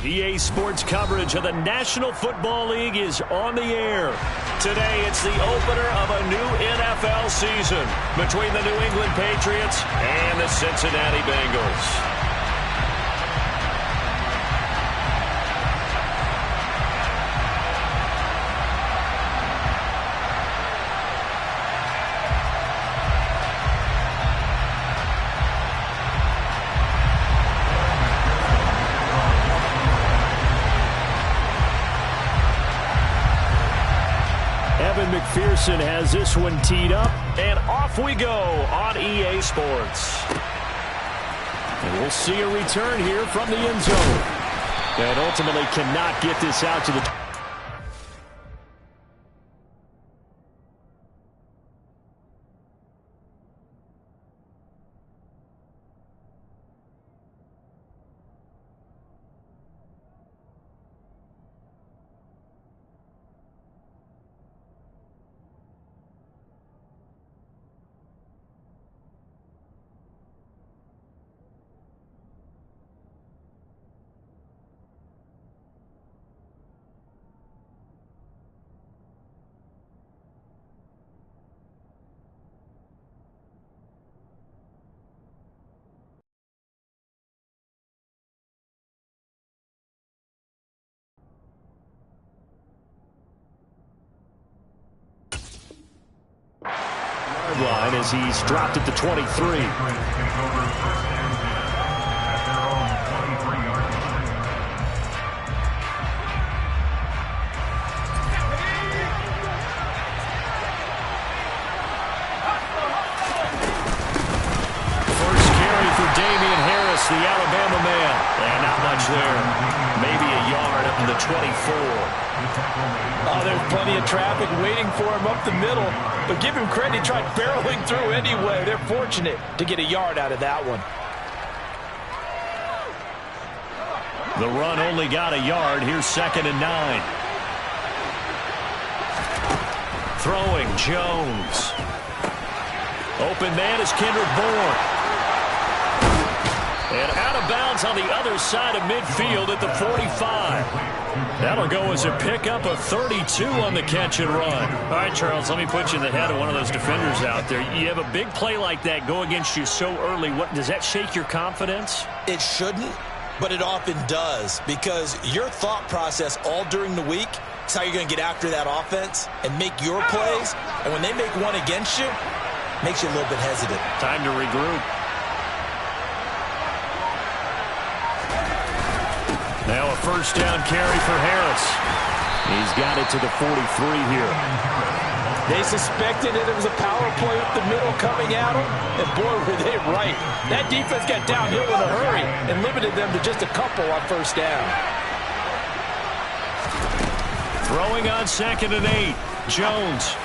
EA Sports coverage of the National Football League is on the air. Today, it's the opener of a new NFL season between the New England Patriots and the Cincinnati Bengals. McPherson has this one teed up, and off we go on EA Sports. And we'll see a return here from the end zone. And ultimately cannot get this out to the... line as he's dropped it to 23. The Alabama man. And not much there. Maybe a yard up to the 24. Oh, there's plenty of traffic waiting for him up the middle. But give him credit, he tried barreling through anyway. They're fortunate to get a yard out of that one. The run only got a yard. Here's 2nd and 9. Throwing Jones. Open man is Kendrick Bourne. And out of bounds on the other side of midfield at the 45. That'll go as a pickup of 32 on the catch and run. All right, Charles, let me put you in the head of one of those defenders out there. You have a big play like that go against you so early. What does that shake your confidence? It shouldn't, but it often does, because your thought process all during the week is how you're going to get after that offense and make your plays. And when they make one against you, it makes you a little bit hesitant. Time to regroup. Now a first down carry for Harris. He's got it to the 43 here. They suspected it was a power play up the middle coming at them, and boy, were they right. That defense got downhill in a hurry and limited them to just a couple on first down. Throwing on 2nd and 8. Jones.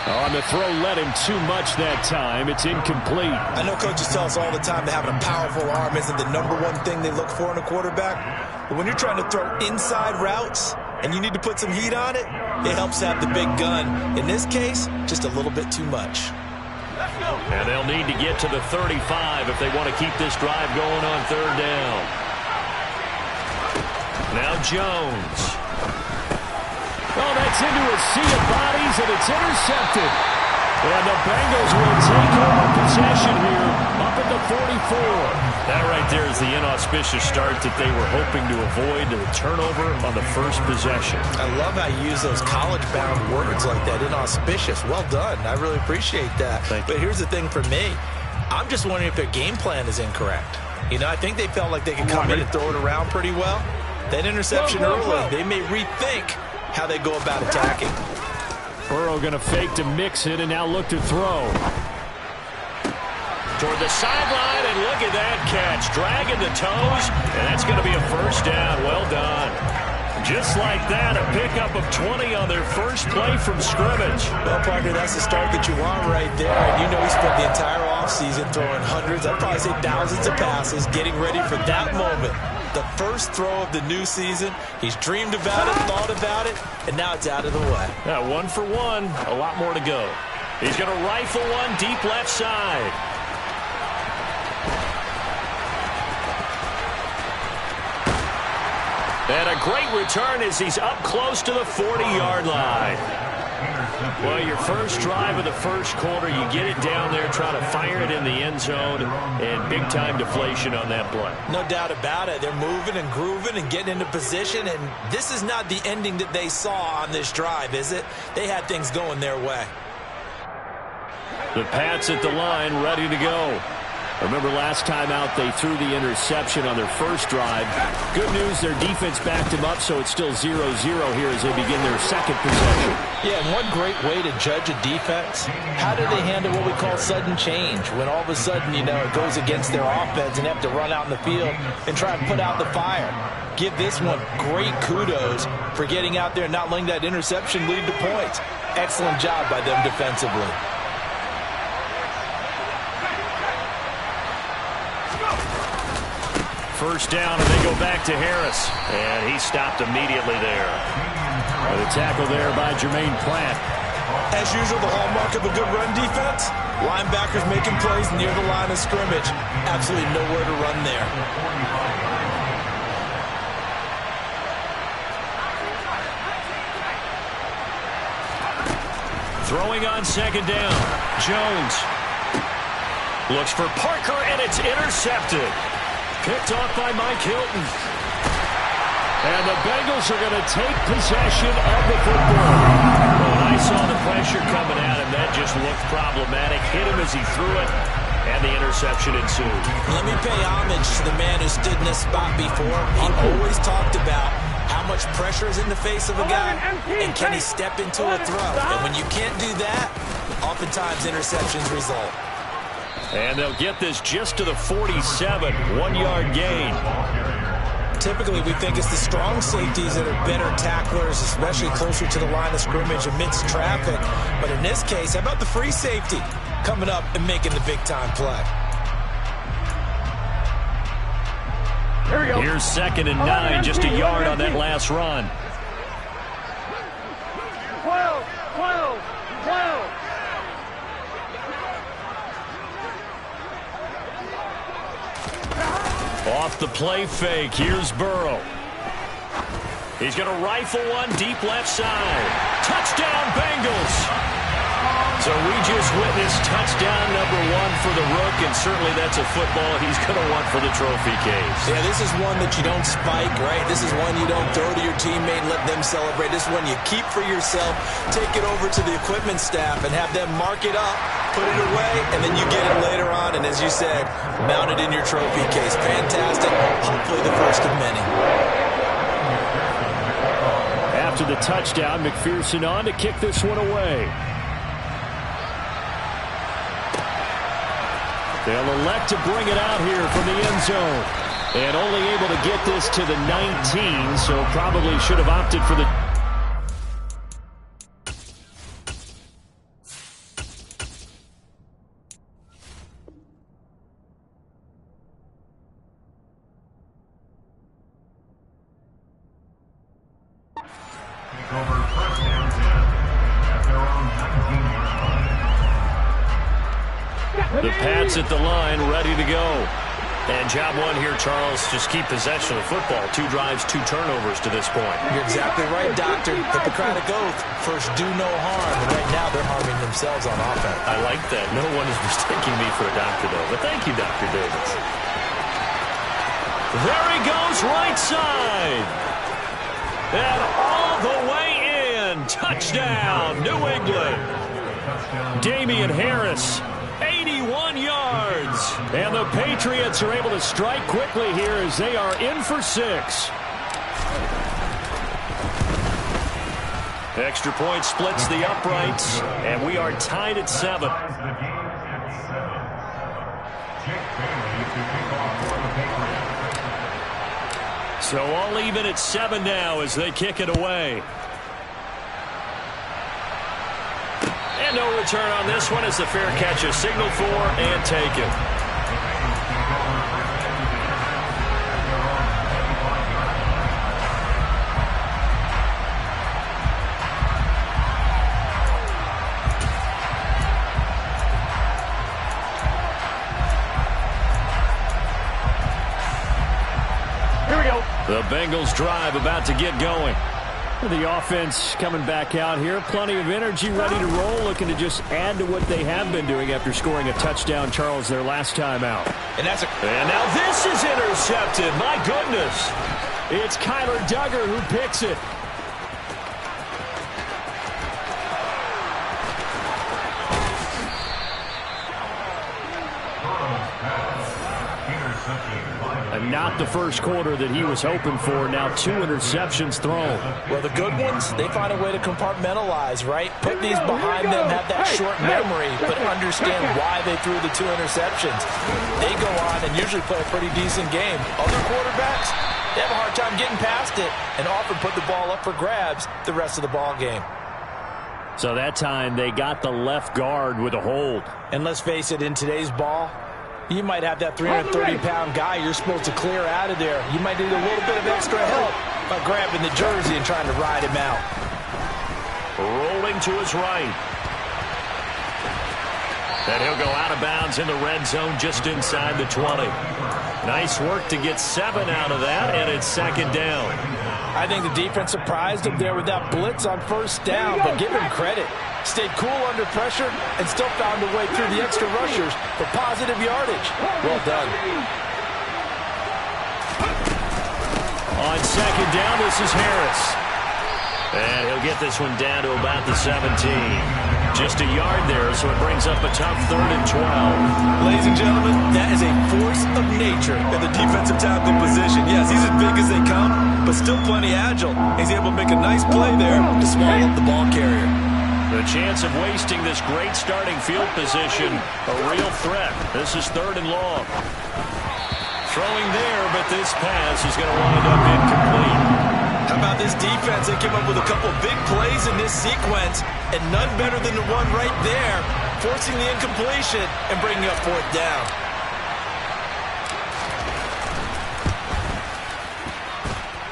On the throw, led him too much that time. It's incomplete. I know coaches tell us all the time that having a powerful arm isn't the #1 thing they look for in a quarterback. But when you're trying to throw inside routes and you need to put some heat on it, it helps have the big gun. In this case, just a little bit too much. And they'll need to get to the 35 if they want to keep this drive going on 3rd down. Now Jones. Oh, that's into a sea of bodies, and it's intercepted. And the Bengals will take over possession here up at the 44. That right there is the inauspicious start that they were hoping to avoid, the turnover on the first possession. I love how you use those college-bound words like that, inauspicious. Well done. I really appreciate that. But here's the thing for me. I'm just wondering if their game plan is incorrect. You know, I think they felt like they could come in and throw it around pretty well. That interception early, they may rethink how they go about attacking. Burrow going to fake to mix it and now look to throw. Toward the sideline, and look at that catch. Dragging the toes, and that's going to be a first down. Well done. Just like that, a pickup of 20 on their first play from scrimmage. Well, partner, that's the start that you want right there. And you know he spent the entire offseason throwing hundreds, I'd probably say thousands of passes, getting ready for that moment. The first throw of the new season. He's dreamed about it, thought about it, and now it's out of the way. Yeah, 1 for 1. A lot more to go. He's going to rifle one deep left side. great return as he's up close to the 40-yard line. Well, your first drive of the first quarter, you get it down there, try to fire it in the end zone, and big-time deflation on that play. No doubt about it. They're moving and grooving and getting into position, and this is not the ending that they saw on this drive, is it? They had things going their way. The Pats at the line, ready to go. Remember last time out, they threw the interception on their first drive. Good news, their defense backed them up, so it's still 0-0 here as they begin their second possession. Yeah, and one great way to judge a defense, how do they handle what we call sudden change? When all of a sudden, you know, it goes against their offense and they have to run out in the field and try and put out the fire. Give this one great kudos for getting out there and not letting that interception lead to points. Excellent job by them defensively. First down, and they go back to Harris. And he stopped immediately there. The tackle there by Jermaine Pratt. As usual, the hallmark of a good run defense, linebackers making plays near the line of scrimmage. Absolutely nowhere to run there. Throwing on second down. Jones looks for Parker, and it's intercepted. Picked off by Mike Hilton. And the Bengals are going to take possession of the football. When I saw the pressure coming at him, that just looked problematic. Hit him as he threw it, and the interception ensued. Let me pay homage to the man who stood in this spot before. He always talked about how much pressure is in the face of a guy, and can he step into a throw. And when you can't do that, oftentimes interceptions result. And they'll get this just to the 47, 1-yard gain. Typically, we think it's the strong safeties that are better tacklers, especially closer to the line of scrimmage amidst traffic. But in this case, how about the free safety coming up and making the big-time play? Here we go. Here's 2nd and 9, just a yard on that last run. 12, 12, 12. Off the play fake, here's Burrow. He's going to rifle one deep left side. Touchdown, Bengals! So we just witnessed touchdown number 1 for the Rook, and certainly that's a football he's going to want for the trophy case. Yeah, this is one that you don't spike, right? This is one you don't throw to your teammate and let them celebrate. This is one you keep for yourself, take it over to the equipment staff and have them mark it up, put it away, and then you get it later on, and as you said, mount it in your trophy case. Fantastic. Hopefully the first of many. After the touchdown, McPherson on to kick this one away. They'll elect to bring it out here from the end zone. And only able to get this to the 19, so probably should have opted for the... The Pats at the line, ready to go. And job 1 here, Charles, just keep possession of the football. 2 drives, 2 turnovers to this point. You're exactly right, Doctor. Hippocratic oath. First, do no harm. And right now, they're harming themselves on offense. I like that. No one is mistaking me for a doctor, though. But thank you, Dr. Davis. There he goes, right side. And all the way in. Touchdown, New England. Damian Harris. 81 yards. And the Patriots are able to strike quickly here as they are in for 6. Extra point splits the uprights, and we are tied at 7. So all even at 7 now as they kick it away. And no return on this one as the fair catch is signaled for and taken. Here we go. The Bengals drive about to get going. The offense coming back out here. Plenty of energy, ready to roll, looking to just add to what they have been doing after scoring a touchdown, Charles, their last time out. And now this is intercepted. My goodness. It's Kyler Duggar who picks it. And not the first quarter that he was hoping for. Now 2 interceptions thrown. Well, the good ones, they find a way to compartmentalize, right? Put these behind them, have that short memory, but understand why they threw the 2 interceptions. They go on and usually play a pretty decent game. Other quarterbacks, they have a hard time getting past it and often put the ball up for grabs the rest of the ball game. So that time they got the left guard with a hold. And let's face it, in today's ball, you might have that 330-pound guy you're supposed to clear out of there. You might need a little bit of extra help by grabbing the jersey and trying to ride him out. Rolling to his right. And he'll go out of bounds in the red zone just inside the 20. Nice work to get 7 out of that, and it's 2nd down. I think the defense surprised him there with that blitz on 1st down, but give him credit. Stayed cool under pressure and still found a way through the extra rushers for positive yardage. Well done. On 2nd down, this is Harris. And he'll get this one down to about the 17. Just a yard there, so it brings up a tough 3rd and 12. Ladies and gentlemen, that is a force of nature in the defensive tackle position. Yes, he's as big as they come, but still plenty agile. He's able to make a nice play there to swallow up the ball carrier. The chance of wasting this great starting field position, a real threat. This is 3rd and long. Throwing there, but this pass is going to wind up incomplete. How about this defense? They came up with a couple big plays in this sequence, and none better than the one right there, forcing the incompletion and bringing up 4th down.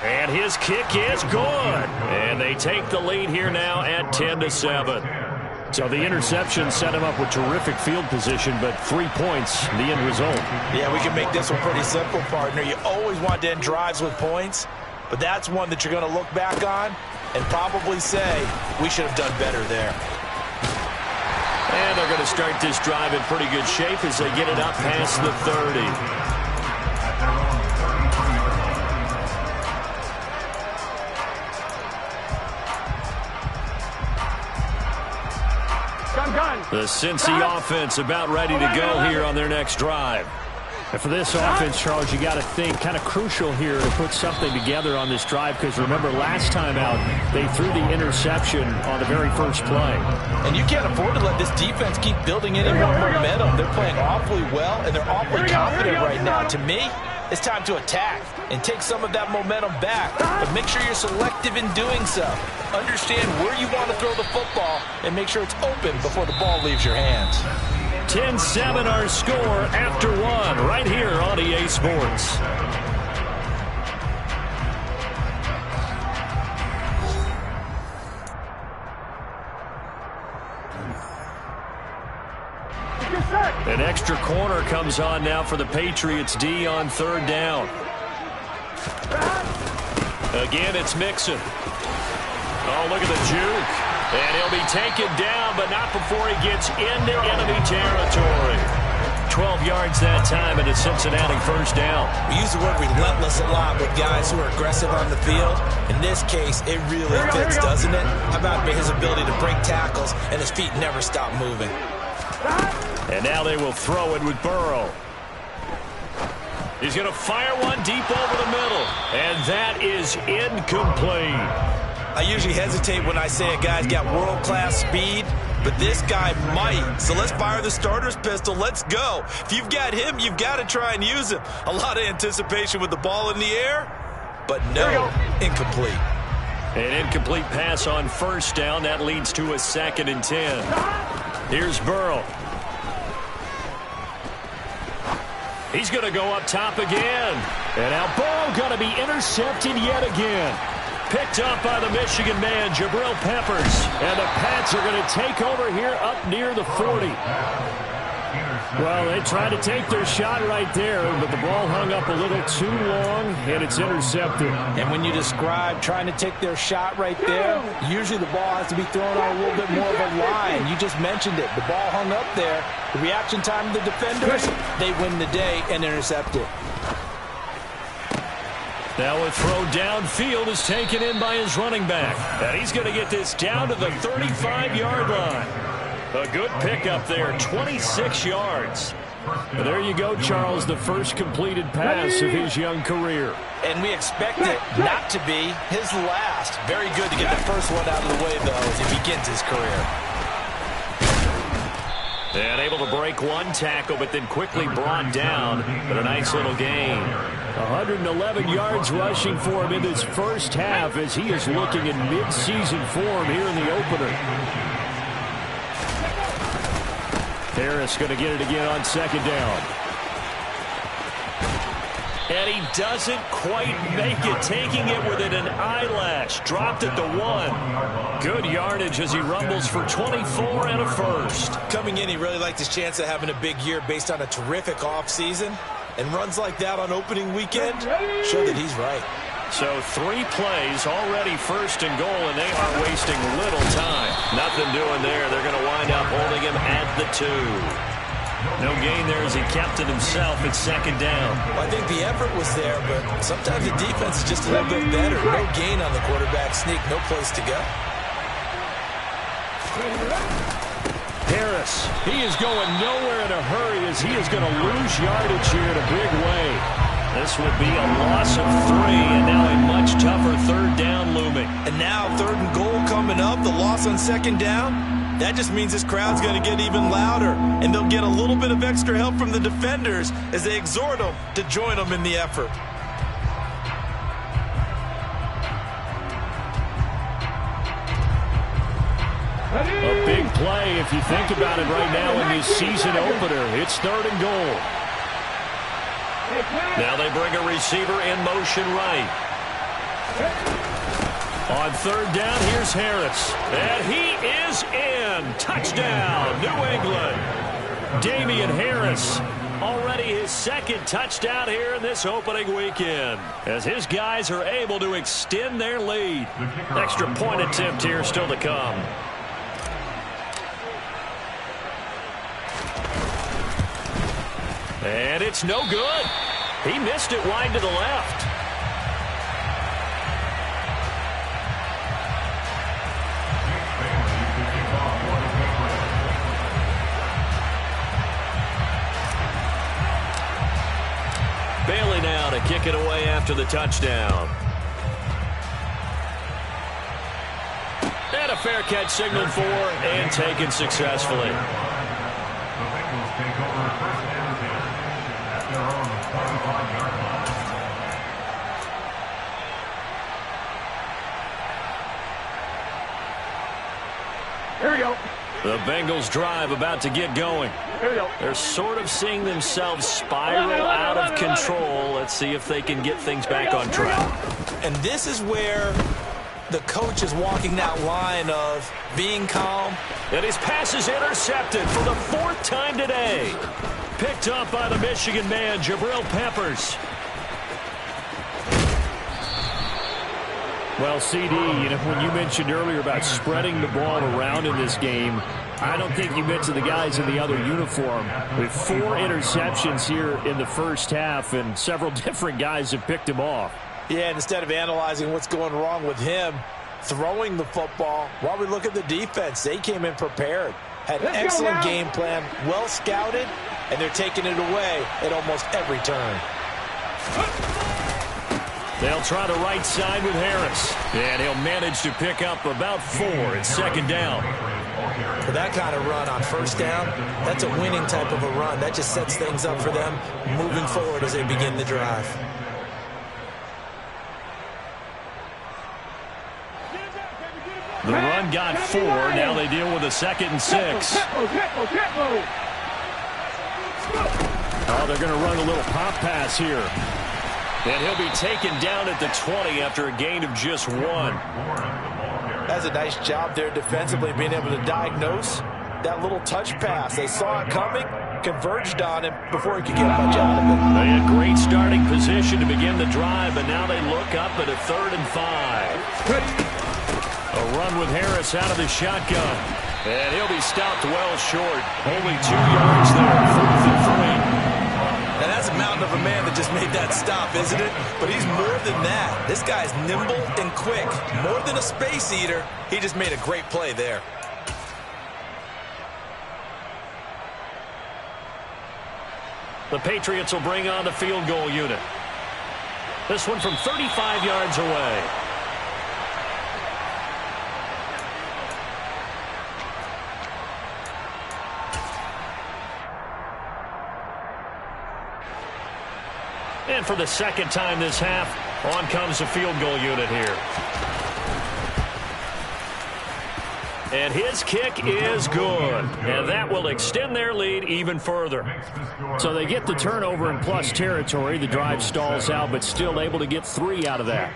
And his kick is good. And they take the lead here now at 10-7. So the interception set him up with terrific field position, but 3 points, the end result. Yeah, we can make this one pretty simple, partner. You always want to end drives with points, but that's one that you're going to look back on and probably say, we should have done better there. And they're going to start this drive in pretty good shape as they get it up past the 30. The Cincy offense about ready to go here on their next drive. And for this offense, Charles, you got to think kind of crucial here to put something together on this drive, because remember last time out they threw the interception on the very first play. And you can't afford to let this defense keep building any more momentum. They're playing awfully well, and they're awfully confident right now. To me, it's time to attack and take some of that momentum back, but make sure you're selective in doing so. Understand where you want to throw the football and make sure it's open before the ball leaves your hands. 10-7 our score after 1 right here on EA Sports. An extra corner comes on now for the Patriots D on 3rd down. Again, it's Mixon. Oh, look at the juke. And he'll be taken down, but not before he gets into enemy territory. 12 yards that time, and a Cincinnati 1st down. We use the word relentless a lot with guys who are aggressive on the field. In this case, it really fits, doesn't it? How about his ability to break tackles, and his feet never stop moving. And now they will throw it with Burrow. He's going to fire one deep over the middle, and that is incomplete. I usually hesitate when I say a guy's got world-class speed, but this guy might. So let's fire the starter's pistol. Let's go. If you've got him, you've got to try and use him. A lot of anticipation with the ball in the air, but no, incomplete. An incomplete pass on 1st down. That leads to a 2nd and 10. Here's Burrow. He's going to go up top again. And now Burrow going to be intercepted yet again. Picked up by the Michigan man, Jabril Peppers. And the Pats are going to take over here up near the 40. Well, they tried to take their shot right there, but the ball hung up a little too long, and it's intercepted. And when you describe trying to take their shot right there, usually the ball has to be thrown on a little bit more of a line. You just mentioned it. The ball hung up there. The reaction time of the defenders, they win the day and intercept it. Now a throw downfield is taken in by his running back. And he's going to get this down to the 35-yard line. A good pickup there, 26 yards. Well, there you go, Charles, the first completed pass of his young career. And we expect it not to be his last. Very good to get the first one out of the way, though, as he begins his career. And able to break one tackle, but then quickly brought down. But a nice little gain. 111 yards rushing for him in this first half as he is looking in mid-season form here in the opener. Harris going to get it again on second down. And he doesn't quite make it, taking it within an eyelash. Dropped at the 1. Good yardage as he rumbles for 24 and a first. Coming in, he really liked his chance of having a big year based on a terrific offseason. And runs like that on opening weekend show that he's right. So 3 plays, already first and goal, and they are wasting little time. Nothing doing there. They're going to wind up holding him at the 2. No gain there as he kept it himself at second down. Well, I think the effort was there, but sometimes the defense is just a little bit better. No gain on the quarterback sneak, no place to go. Harris, he is going nowhere in a hurry as he is going to lose yardage here in a big way. This would be a loss of 3, and now a much tougher third down looming. And now third and goal coming up, the loss on second down. That just means this crowd's going to get even louder, and they'll get a little bit of extra help from the defenders as they exhort them to join them in the effort. A big play if you think about it right now in this season opener. It's third and goal. Now they bring a receiver in motion right. On third down, here's Harris. And he is in. Touchdown, New England. Damian Harris, already his second touchdown here in this opening weekend, as his guys are able to extend their lead. Extra point attempt here still to come. And it's no good. He missed it wide to the left. Bailey now to kick it away after the touchdown. And a fair catch signaled for and taken successfully. Here we go. The Bengals drive about to get going. Here we go. They're sort of seeing themselves spiral out of control. Let's see if they can get things back on track. And this is where the coach is walking that line of being calm. And his pass is intercepted for the 4th time today. Picked up by the Michigan man, Jabril Peppers. Well, CD, when you mentioned earlier about spreading the ball around in this game, I don't think you mentioned the guys in the other uniform. With 4 interceptions here in the first half, and several different guys have picked him off. Yeah, and instead of analyzing what's going wrong with him, throwing the football, while we look at the defense, they came in prepared. Had an excellent game plan, well scouted, and they're taking it away at almost every turn. They'll try the right side with Harris. And he'll manage to pick up about 4 at second down. For that kind of run on first down, that's a winning type of a run. That just sets things up for them moving forward as they begin the drive. The run got 4. Now they deal with a 2nd and 6. Oh, they're going to run a little pop pass here. And he'll be taken down at the 20 after a gain of just 1. That's a nice job there defensively, being able to diagnose that little touch pass. They saw it coming, converged on him before he could get much out of it. They had great starting position to begin the drive, but now they look up at a 3rd and 5. A run with Harris out of the shotgun. And he'll be stopped well short. Only 2 yards there, 4th and 3. And that's a mountain of a man that just made that stop, isn't it? But he's more than that. This guy's nimble and quick. More than a space eater. He just made a great play there. The Patriots will bring on the field goal unit. This one from 35 yards away. And for the second time this half, on comes the field goal unit here. And his kick is good. And that will extend their lead even further. So they get the turnover in plus territory. The drive stalls out, but still able to get 3 out of that.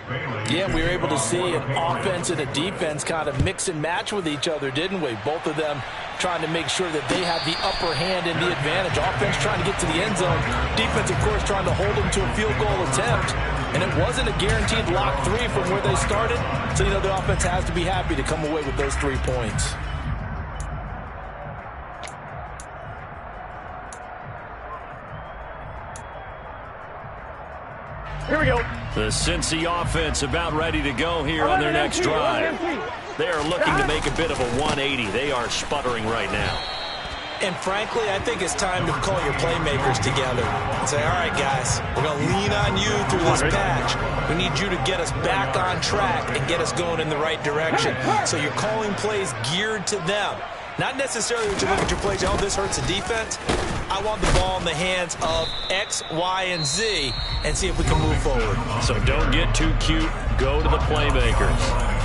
Yeah, we were able to see an offense and a defense kind of mix and match with each other, didn't we? Both of them trying to make sure that they have the upper hand and the advantage. Offense trying to get to the end zone. Defense, of course, trying to hold them to a field goal attempt. And it wasn't a guaranteed lock 3 from where they started. So, you know, the offense has to be happy to come away with those 3 points. Here we go. The Cincy offense about ready to go here on their next drive. They are looking to make a bit of a 180. They are sputtering right now. And frankly, I think it's time to call your playmakers together and say, all right, guys, we're going to lean on you through this patch. We need you to get us back on track and get us going in the right direction. So you're calling plays geared to them. Not necessarily that you look at your plays, oh, this hurts the defense. I want the ball in the hands of X, Y, and Z and see if we can move forward. So don't get too cute. Go to the playmakers.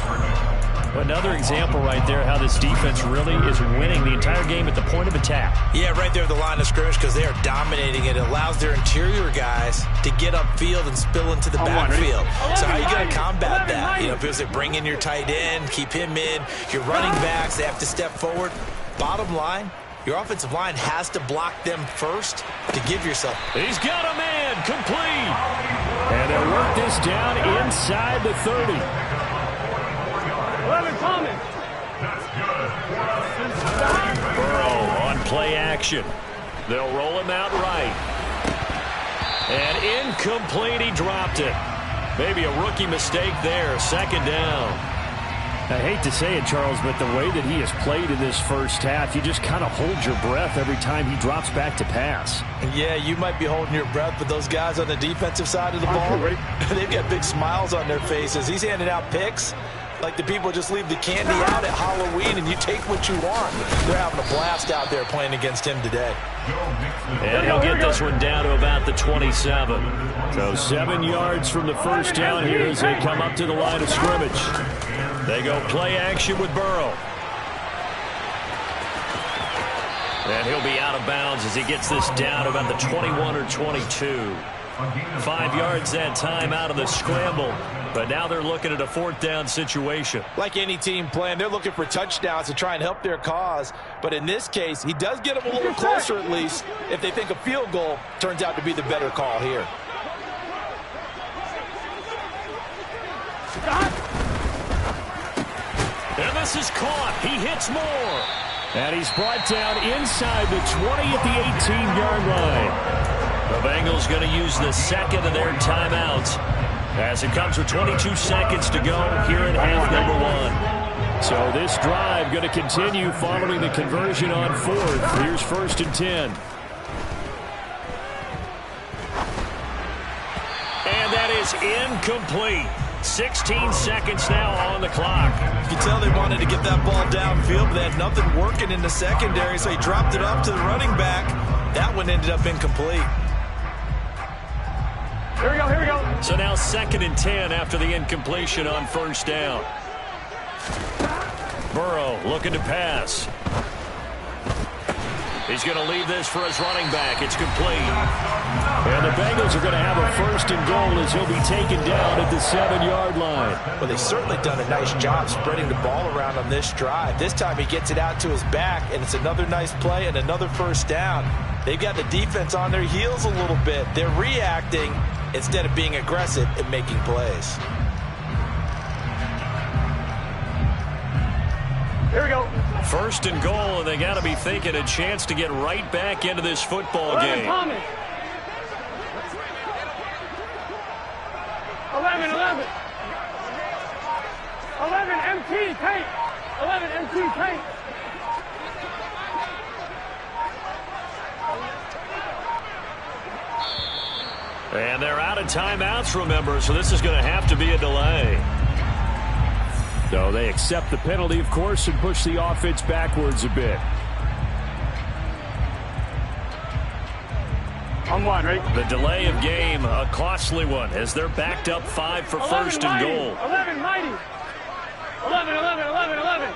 Another example right there how this defense really is winning the entire game at the point of attack. Yeah, right there at the line of scrimmage because they are dominating it. It allows their interior guys to get upfield and spill into the backfield. So how are you going to combat that? You know, because they bring in your tight end, keep him in. Your running backs, they have to step forward. Bottom line, your offensive line has to block them first to give yourself. He's got a man, complete. And they'll work this down inside the 30. 11 coming. Burrow on play action. They'll roll him out right. And incomplete, he dropped it. Maybe a rookie mistake there, 2nd down. I hate to say it, Charles, but the way that he has played in this first half, you just kind of hold your breath every time he drops back to pass. Yeah, you might be holding your breath, but those guys on the defensive side of the ball, they've got big smiles on their faces. He's handing out picks like the people just leave the candy out at Halloween and you take what you want. They're having a blast out there playing against him today. And he'll get this one down to about the 27. So 7 yards from the first down here as they come up to the line of scrimmage. They go play action with Burrow. And he'll be out of bounds as he gets this down about the 21 or 22. 5 yards that time out of the scramble. But now they're looking at a 4th down situation. Like any team playing, they're looking for touchdowns to try and help their cause. But in this case, he does get them a little closer at least if they think a field goal turns out to be the better call here. And this is caught. He hits more. And he's brought down inside the 20 at the 18-yard line. The Bengals going to use the 2nd of their timeouts as it comes with 22 seconds to go here in half number 1. So this drive going to continue following the conversion on 4th. Here's 1st and 10. And that is incomplete. 16 seconds now on the clock. You can tell they wanted to get that ball downfield, but they had nothing working in the secondary, so he dropped it off to the running back. That one ended up incomplete. Here we go, here we go. So now 2nd and 10 after the incompletion on 1st down. Burrow looking to pass. He's going to leave this for his running back. It's complete. And the Bengals are going to have a 1st and goal as he'll be taken down at the 7-yard line. Well, they've certainly done a nice job spreading the ball around on this drive. This time he gets it out to his back, and it's another nice play and another 1st down. They've got the defense on their heels a little bit. They're reacting instead of being aggressive and making plays. Here we go. First and goal, and they got to be thinking a chance to get right back into this football game. 11, 11. 11, MT, tank. 11, MT, tank. And they're out of timeouts, remember, so this is going to have to be a delay. So they accept the penalty, of course, and push the offense backwards a bit. On one, right? The delay of game, a costly one, as they're backed up 5 for 11, first and mighty. goal. 11, mighty. 11, 11, 11, 11.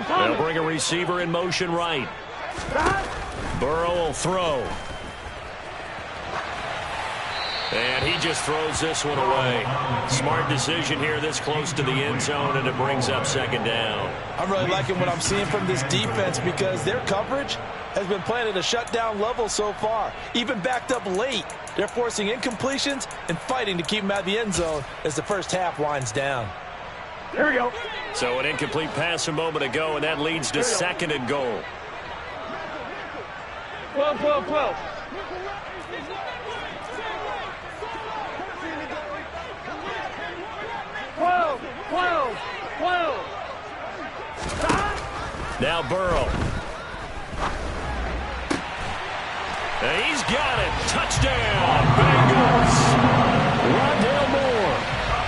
They'll bring a receiver in motion right. Burrow will throw. And he just throws this one away. Smart decision here this close to the end zone, and it brings up second down. I'm really liking what I'm seeing from this defense because their coverage has been playing at a shutdown level so far. Even backed up late, they're forcing incompletions and fighting to keep them out of the end zone as the first half winds down. Here we go. So an incomplete pass a moment ago, and that leads to second and goal. 12, 12, 12. 12, 12, 12. Now Burrow. And he's got it. Touchdown, Bengals. Rondale Moore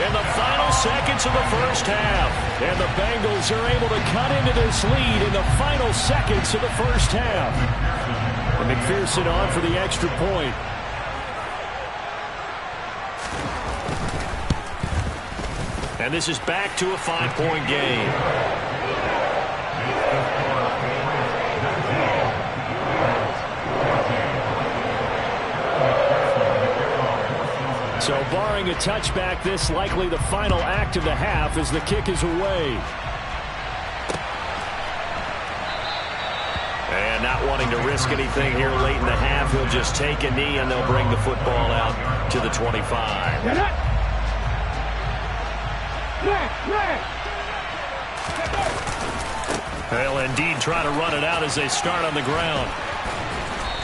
in the final seconds of the first half. And the Bengals are able to cut into this lead in the final seconds of the first half. And McPherson on for the extra point. And this is back to a 5-point game. So barring a touchback, this likely the final act of the half as the kick is away. And not wanting to risk anything here late in the half, he'll just take a knee and they'll bring the football out to the 25. They'll indeed try to run it out as they start on the ground.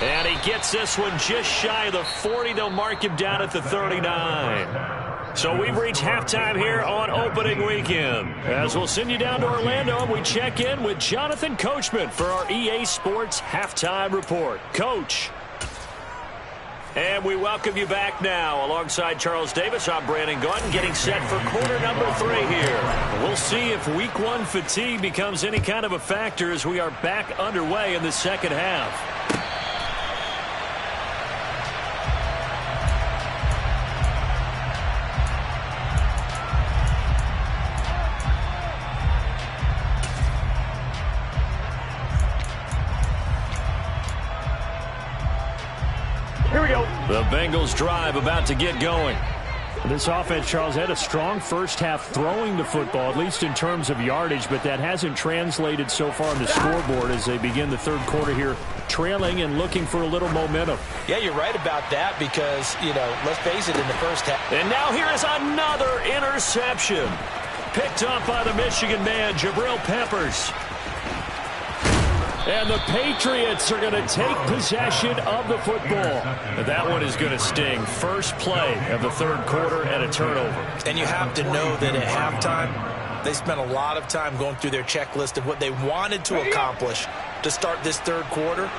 And he gets this one just shy of the 40. They'll mark him down at the 39. So we've reached halftime here on opening weekend. As we'll send you down to Orlando, and we check in with Jonathan Coachman for our EA Sports Halftime Report. Coach. And we welcome you back now. Alongside Charles Davis, I'm Brandon Gaudin, getting set for quarter number 3 here. We'll see if week 1 fatigue becomes any kind of a factor as we are back underway in the second half. Here we go. The Bengals drive about to get going. This offense, Charles, had a strong first half throwing the football, at least in terms of yardage, but that hasn't translated so far on the scoreboard as they begin the third quarter here, trailing and looking for a little momentum. Yeah, you're right about that because, let's face it, in the first half. And now here is another interception. Picked up by the Michigan man, Jabril Peppers. And the Patriots are going to take possession of the football. That one is going to sting. First play of the third quarter and a turnover. And you have to know that at halftime, they spent a lot of time going through their checklist of what they wanted to accomplish to start this third quarter.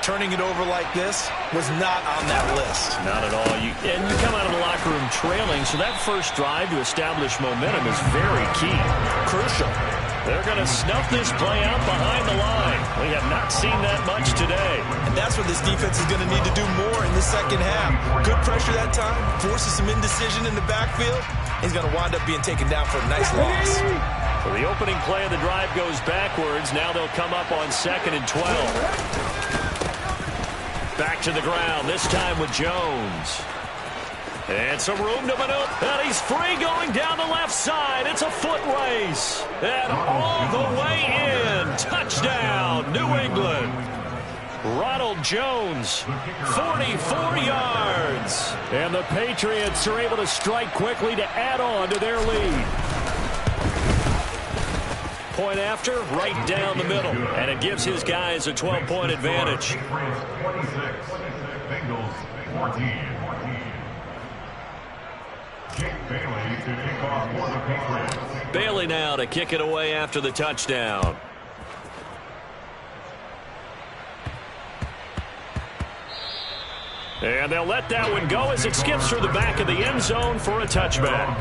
Turning it over like this was not on that list. Not at all. And you come out of the locker room trailing, so that first drive to establish momentum is very key. Crucial. They're going to snuff this play out behind the line. We have not seen that much today. And that's what this defense is going to need to do more in the second half. Good pressure that time, forces some indecision in the backfield. He's going to wind up being taken down for a nice loss. So the opening play of the drive goes backwards. Now they'll come up on 2nd and 12. Back to the ground, this time with Jones. And some room to maneuver. And he's free going down the left side. It's a foot race. And all the way in. Touchdown, New England. Ronald Jones, 44 yards. And the Patriots are able to strike quickly to add on to their lead. Point after, right down the middle. And it gives his guys a 12-point advantage. Bailey now to kick it away after the touchdown. And they'll let that one go as it skips through the back of the end zone for a touchback.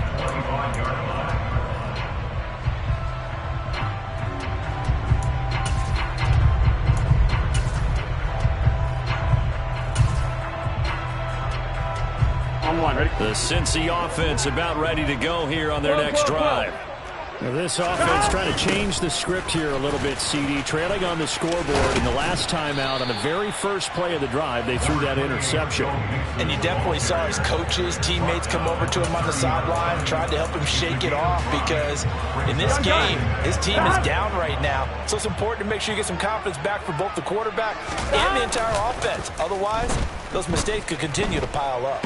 The Cincy offense about ready to go here on their next drive. Now this offense trying to change the script here a little bit, CD. Trailing on the scoreboard in the last time out on the very first play of the drive, they threw that interception. And you definitely saw his coaches, teammates come over to him on the sideline, tried to help him shake it off because in this game, his team is down right now. So it's important to make sure you get some confidence back for both the quarterback and the entire offense. Otherwise, those mistakes could continue to pile up.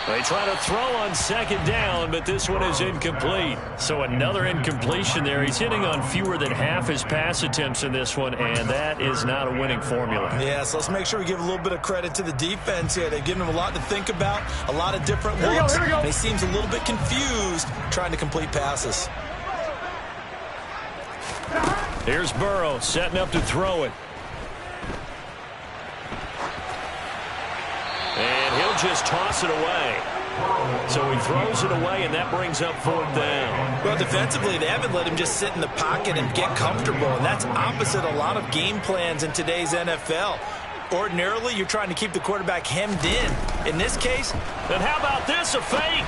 They try to throw on second down, but this one is incomplete. So another incompletion there. He's hitting on fewer than half his pass attempts in this one, and that is not a winning formula. Yeah, so let's make sure we give a little bit of credit to the defense here. They've given him a lot to think about, a lot of different looks, and he seems a little bit confused trying to complete passes. Here's Burrow setting up to throw it. And he'll just toss it away. So he throws it away, and that brings up fourth down. Well, defensively, they haven't let him just sit in the pocket and get comfortable, and that's opposite a lot of game plans in today's NFL. Ordinarily, you're trying to keep the quarterback hemmed in. In this case, and how about this, a fake?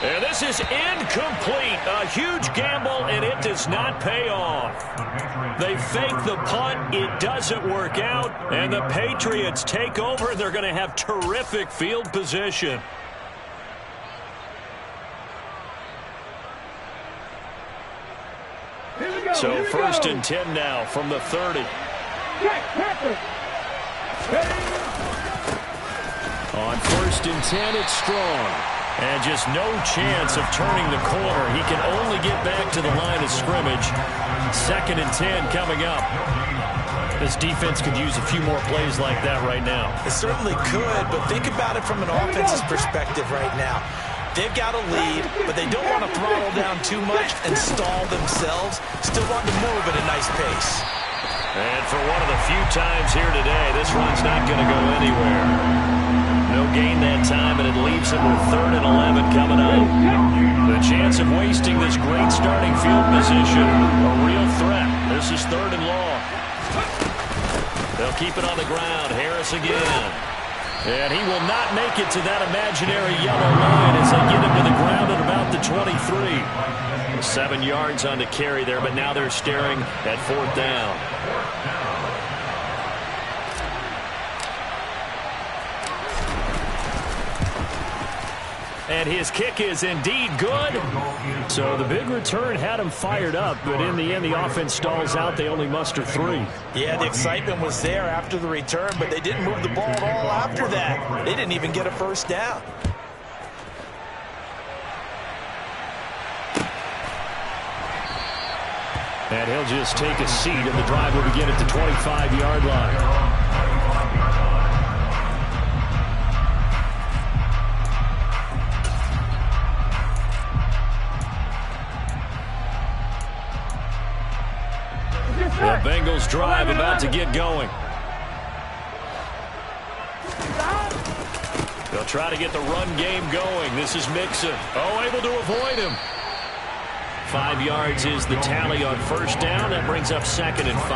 And this is incomplete. A huge gamble, and it does not pay off. They fake the punt. It doesn't work out. And the Patriots take over. They're going to have terrific field position. So first and 10 now from the 30. On first and 10, it's Strong. And just no chance of turning the corner. He can only get back to the line of scrimmage. Second and 10 coming up. This defense could use a few more plays like that right now. It certainly could, but think about it from an offense's perspective right now. They've got a lead, but they don't want to throttle down too much and stall themselves. Still want to move at a nice pace. And for one of the few times here today, this run's not going to go anywhere. No gain that time, and it leaves him with 3rd and 11 coming up. The chance of wasting this great starting field position, a real threat. This is 3rd and long. They'll keep it on the ground. Harris again. And he will not make it to that imaginary yellow line as they get him to the ground at about the 23. 7 yards on the carry there, but now they're staring at 4th down. And his kick is indeed good. So the big return had him fired up, but in the end, the offense stalls out. They only muster 3. Yeah, the excitement was there after the return, but they didn't move the ball at all after that. They didn't even get a first down. And he'll just take a seat, and the drive will begin at the 25-yard line. The Bengals drive about to get going. They'll try to get the run game going. This is Mixon. Oh, able to avoid him. 5 yards is the tally on first down. That brings up 2nd and 5.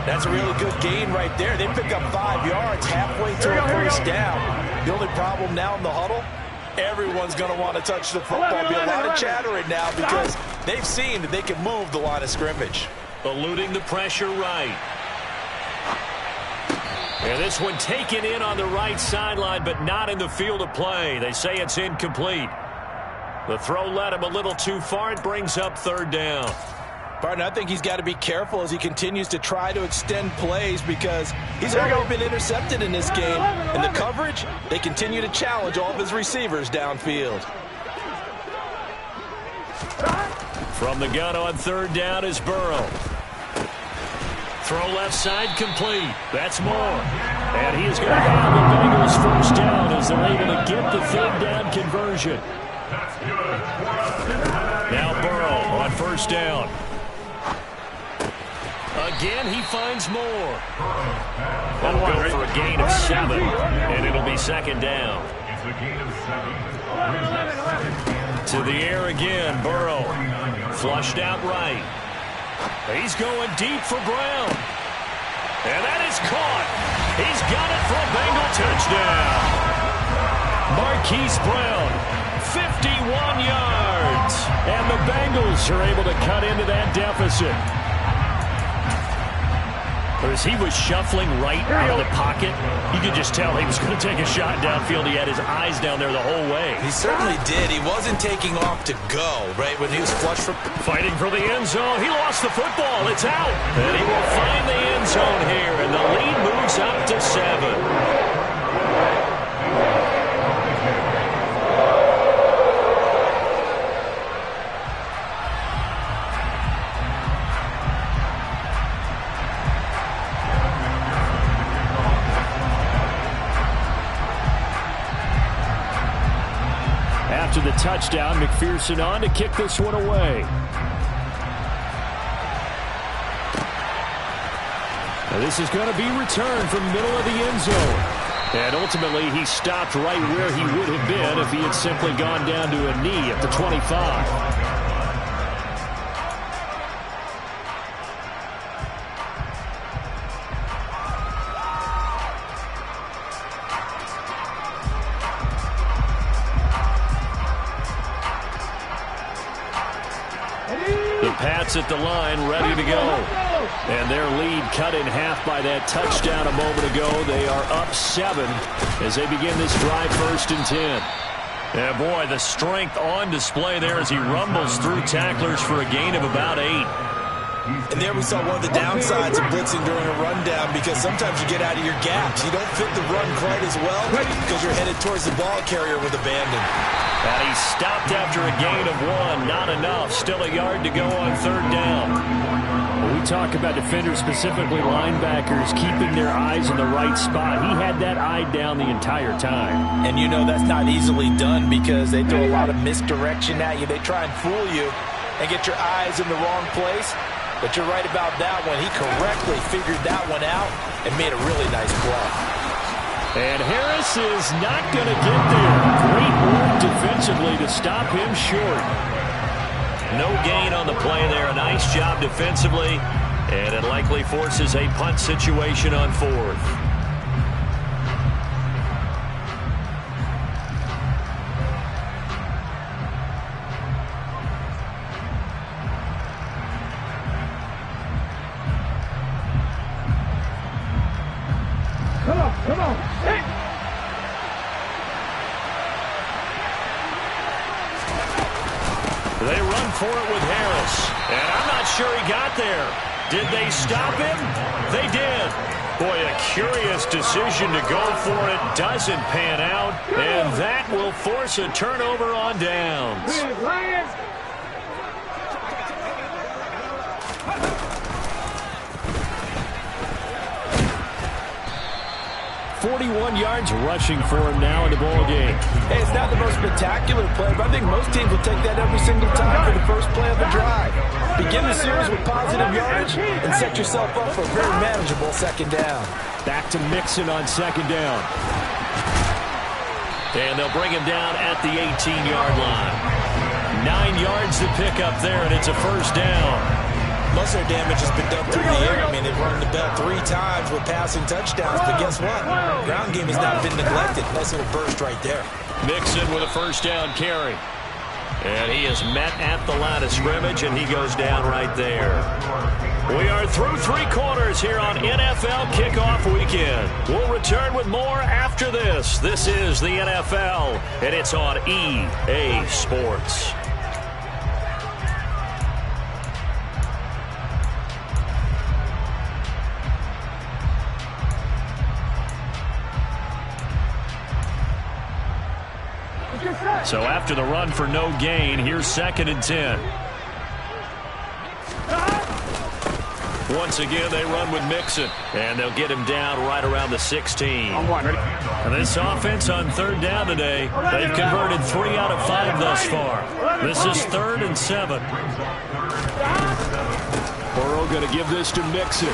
That's a really good gain right there. They pick up 5 yards halfway to a first down. The only problem now in the huddle, everyone's going to want to touch the football. There'll be a lot of chattering now because they've seen that they can move the line of scrimmage. Eluding the pressure right. And this one taken in on the right sideline, but not in the field of play. They say it's incomplete. The throw led him a little too far. It brings up third down. Partner, I think he's got to be careful as he continues to try to extend plays because he's already been intercepted in this game. And the coverage, they continue to challenge all of his receivers downfield. From the gun on third down is Burrow. Throw left side complete. That's Moore. And he is going to have the Bengals first down as they're able to get the third down conversion. Now Burrow on first down. Again, he finds Moore. That'll go for a gain of 7, and it'll be second down. To the air again, Burrow. Flushed out right. He's going deep for Brown. And that is caught. He's got it for a Bengal touchdown. Marquise Brown, 51 yards. And the Bengals are able to cut into that deficit. As he was shuffling right out of the pocket, you could just tell he was going to take a shot downfield. He had his eyes down there the whole way. He certainly did. He wasn't taking off to go, right, when he was flush for... Fighting for the end zone. He lost the football. It's out. And he will find the end zone here, and the lead moves up to 7. After the touchdown, McPherson on to kick this one away. Now this is going to be returned from the middle of the end zone. And ultimately, he stopped right where he would have been if he had simply gone down to a knee at the 25. Pats at the line, ready to go. And their lead cut in half by that touchdown a moment ago. They are up 7 as they begin this drive, 1st and 10. Yeah, boy, the strength on display there as he rumbles through tacklers for a gain of about 8. And there we saw one of the downsides of blitzing during a rundown because sometimes you get out of your gaps. You don't fit the run quite as well because you're headed towards the ball carrier with abandon. And he stopped after a gain of 1. Not enough. Still a yard to go on third down. We talk about defenders, specifically linebackers, keeping their eyes in the right spot. He had that eye down the entire time. And you know that's not easily done because they throw a lot of misdirection at you. They try and fool you and get your eyes in the wrong place. But you're right about that one. He correctly figured that one out and made a really nice play. And Harris is not going to get there. Great work defensively to stop him short. No gain on the play there. A nice job defensively. And it likely forces a punt situation on 4th. Come on. Hey. They run for it with Harris. And I'm not sure he got there. Did they stop him? They did. Boy, a curious decision to go for it. Doesn't pan out. And that will force a turnover on downs. 41 yards rushing for him now in the ball game. Hey, it's not the most spectacular play, but I think most teams will take that every single time for the first play of the drive. Begin the series with positive yardage and set yourself up for a very manageable second down. Back to Mixon on second down. And they'll bring him down at the 18-yard line. 9 yards to pick up there, and it's a first down. Most of their damage has been done through the air. I mean, they've run the bell 3 times with passing touchdowns, but guess what? Ground game has not been neglected. Nice little burst right there. Mixon with a first down carry. And he is met at the line of scrimmage, and he goes down right there. We are through 3 quarters here on NFL Kickoff Weekend. We'll return with more after this. This is the NFL, and it's on EA Sports. So after the run for no gain, here's 2nd and 10. Once again, they run with Mixon, and they'll get him down right around the 16. And this offense on 3rd down today, they've converted 3 out of 5 thus far. This is 3rd and 7. Burrow going to give this to Mixon.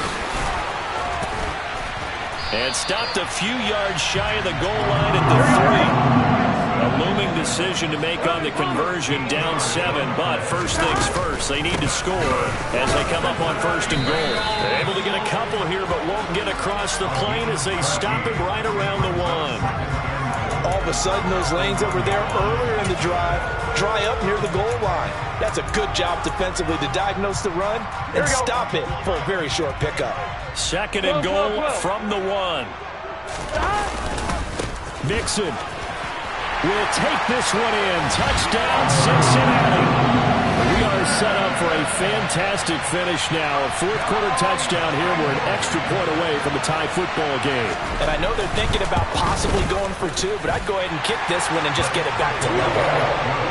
And stopped a few yards shy of the goal line at the 3. A looming decision to make on the conversion, down 7, but first things first, they need to score as they come up on 1st and goal. They're able to get a couple here, but won't get across the plane as they stop it right around the 1. All of a sudden, those lanes that were there earlier in the drive dry up near the goal line. That's a good job defensively to diagnose the run and stop it for a very short pickup. 2nd and goal from the 1. Mixon will take this one in. Touchdown, Cincinnati. We are set up for a fantastic finish now. A 4th quarter touchdown here. We're an extra point away from a tie football game. And I know they're thinking about possibly going for 2, but I'd go ahead and kick this one and just get it back to level.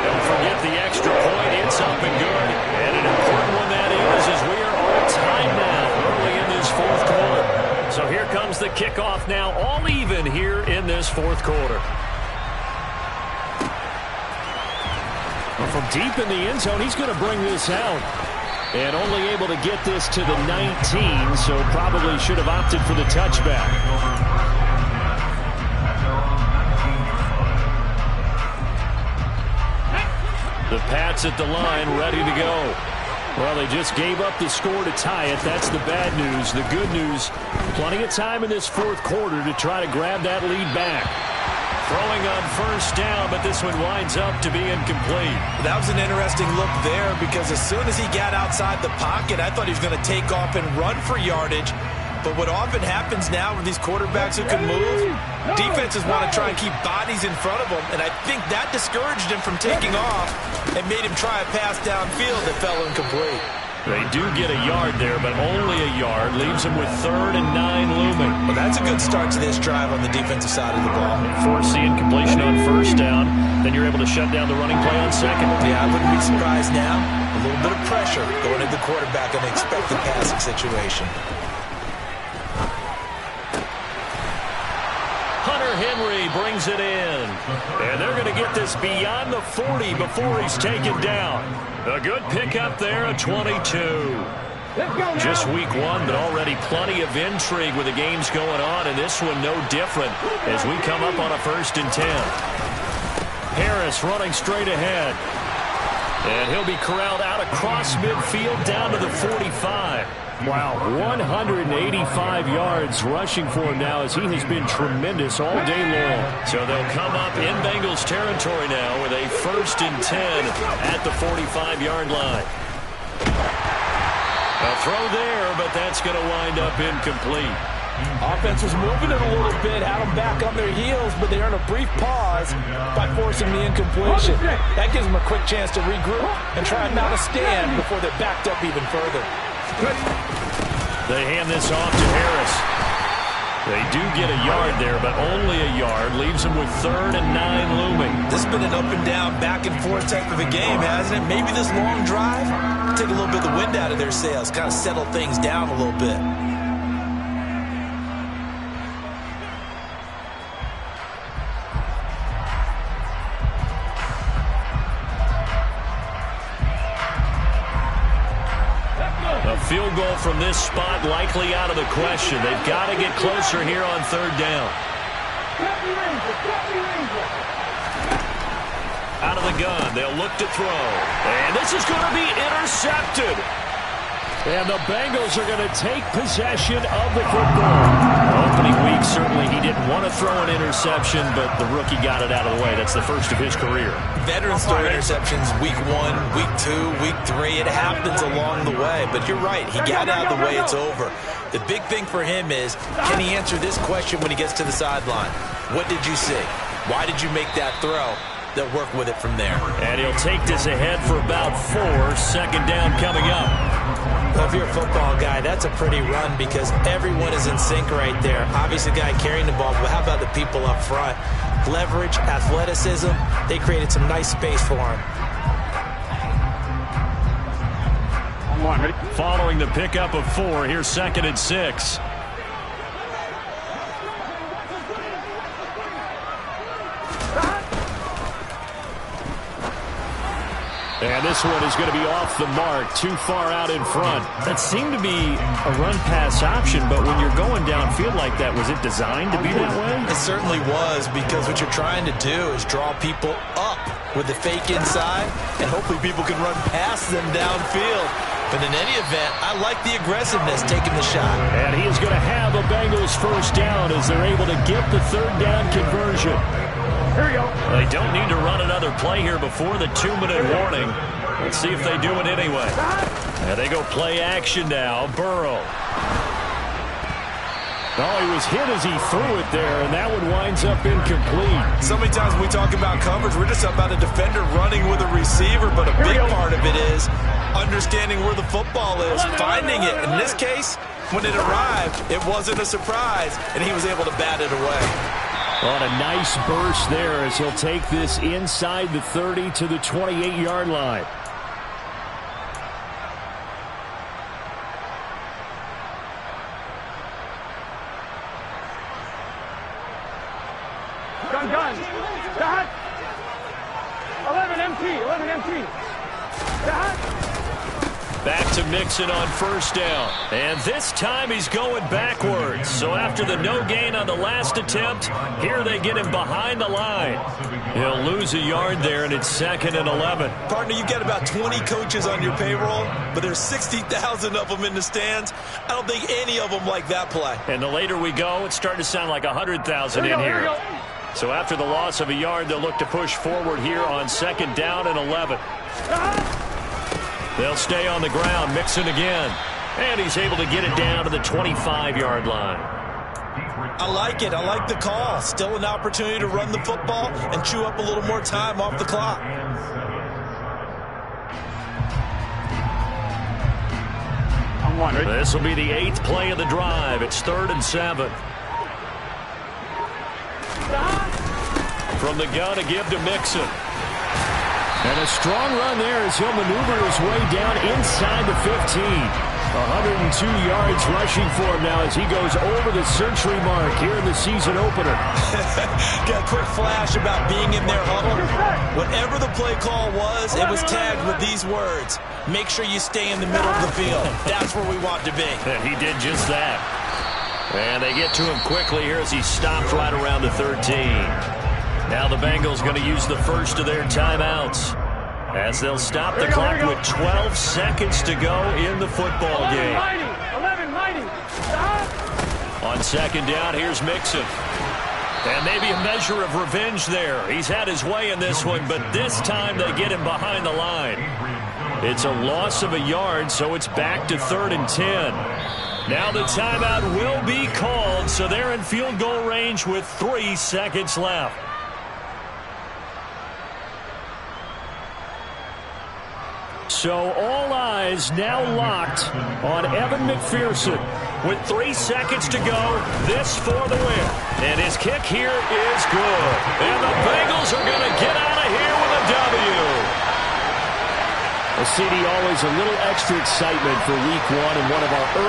Don't forget the extra point. It's up and good. And an important one that is, as we are on time now early in this 4th quarter. So here comes the kickoff now, all even here in this 4th quarter. From deep in the end zone, he's going to bring this out. And only able to get this to the 19, so probably should have opted for the touchback. The Pats at the line, ready to go. Well, they just gave up the score to tie it. That's the bad news. The good news, plenty of time in this 4th quarter to try to grab that lead back. Throwing on 1st down, but this one winds up to be incomplete. That was an interesting look there because as soon as he got outside the pocket, I thought he was going to take off and run for yardage. But what often happens now with these quarterbacks who can move, defenses want to try and keep bodies in front of them, and I think that discouraged him from taking off and made him try a pass downfield that fell incomplete. They do get a yard there, but only a yard. Leaves them with 3rd and 9 looming. Well, that's a good start to this drive on the defensive side of the ball. Force the incompletion on 1st down. Then you're able to shut down the running play on 2nd. Yeah, I wouldn't be surprised now. A little bit of pressure going at the quarterback in an expected passing situation. Hunter Henry brings it in. And they're going to get this beyond the 40 before he's taken down. A good pickup there, a 22. Just week 1, but already plenty of intrigue with the games going on, and this one no different as we come up on a 1st and 10. Harris running straight ahead. And he'll be corralled out across midfield down to the 45. Wow, 185 yards rushing for him now as he has been tremendous all day long. So they'll come up in Bengals territory now with a 1st and 10 at the 45-yard line. A throw there, but that's going to wind up incomplete. Offense was moving it a little bit, had them back on their heels, but they earned a brief pause by forcing the incompletion. That gives them a quick chance to regroup and try and mount a stand before they're backed up even further. They hand this off to Harris. They do get a yard there, but only a yard. Leaves them with 3rd and 9 looming. This has been an up and down, back and forth type of a game, hasn't it? Maybe this long drive take a little bit of the wind out of their sails, kind of settle things down a little bit. Field goal from this spot likely out of the question. They've got to get closer here on 3rd down. Out of the gun, they'll look to throw. And this is going to be intercepted. And the Bengals are going to take possession of the football. Opening week, certainly he didn't want to throw an interception, but the rookie got it out of the way. That's the first of his career. Veterans throw interceptions week 1, week 2, week 3. It happens along the way. But you're right. He got out of the way. It's over. The big thing for him is, can he answer this question when he gets to the sideline? What did you see? Why did you make that throw? They'll work with it from there. And he'll take this ahead for about 4. Second down coming up. Well, if you're a football guy, that's a pretty run because everyone is in sync right there. Obviously, the guy carrying the ball, but how about the people up front? Leverage, athleticism, they created some nice space for him. Following the pickup of 4, here's 2nd and 6. And this one is going to be off the mark, too far out in front. That seemed to be a run-pass option, but when you're going downfield like that, was it designed to be that way? It certainly was, because what you're trying to do is draw people up with the fake inside, and hopefully people can run past them downfield. But in any event, I like the aggressiveness taking the shot. And he is going to have a Bengals first down as they're able to get the 3rd down conversion. Here we go. They don't need to run another play here before the 2-minute warning. Let's see if they do it anyway. And they go play action now. Burrow. Oh, he was hit as he threw it there, and that one winds up incomplete. So many times when we talk about coverage, we're just about a defender running with a receiver, but a big part of it is understanding where the football is, finding it. In this case, when it arrived, it wasn't a surprise, and he was able to bat it away. On a nice burst there as he'll take this inside the 30 to the 28-yard line. Gun. Dad. 11 empty. Dad. Back to Mixon on first down. And this time he's going backwards. So after the no gain on the last attempt, here they get him behind the line. He'll lose a yard there, and it's 2nd and 11. Partner, you get about 20 coaches on your payroll, but there's 60,000 of them in the stands. I don't think any of them like that play. And the later we go, it's starting to sound like 100,000 in here. So after the loss of a yard, they'll look to push forward here on 2nd down and 11. They'll stay on the ground. Mixon again. And he's able to get it down to the 25-yard line. I like it. I like the call. Still an opportunity to run the football and chew up a little more time off the clock. This will be the 8th play of the drive. It's 3rd and 7. From the gun to give to Mixon. And a strong run there as he'll maneuver his way down inside the 15. 102 yards rushing for him now as he goes over the century mark here in the season opener. Got a quick flash about being in their huddle. Whatever the play call was, it was tagged with these words. Make sure you stay in the middle of the field. That's where we want to be. And he did just that. And they get to him quickly here as he stopped right around the 13. Now the Bengals going to use the first of their timeouts as they'll stop the clock with 12 seconds to go in the football game. 11 mighty. On 2nd down, here's Mixon. And maybe a measure of revenge there. He's had his way in this one, but this time they get him behind the line. It's a loss of a yard, so it's back to 3rd and 10. Now the timeout will be called, so they're in field goal range with 3 seconds left. So all eyes now locked on Evan McPherson. With 3 seconds to go, this for the win. And his kick here is good. And the Bengals are going to get out of here with a W. Well, CD, always a little extra excitement for week 1 and one of our early